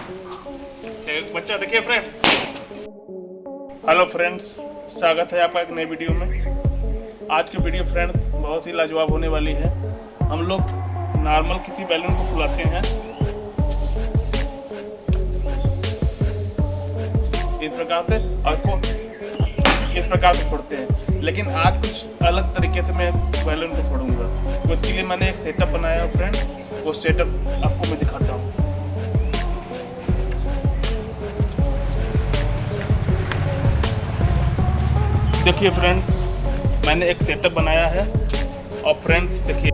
एक बच्चा देखिए फ्रेंड। हेलो फ्रेंड्स, स्वागत है आपका एक नई वीडियो में। आज की वीडियो फ्रेंड बहुत ही लाजवाब होने वाली है। हम लोग नॉर्मल किसी बैलून को फुलाते हैं इस प्रकार से और इसको इस प्रकार से फोड़ते हैं, लेकिन आज कुछ अलग तरीके से मैं बैलून को फोड़ूंगा। तो इसके लिए मैंने एक सेटअप बनाया है फ्रेंड, वो सेटअप आपको मैं दिखाता हूँ। देखिए फ्रेंड्स, मैंने एक सेटअप बनाया है और फ्रेंड्स देखिए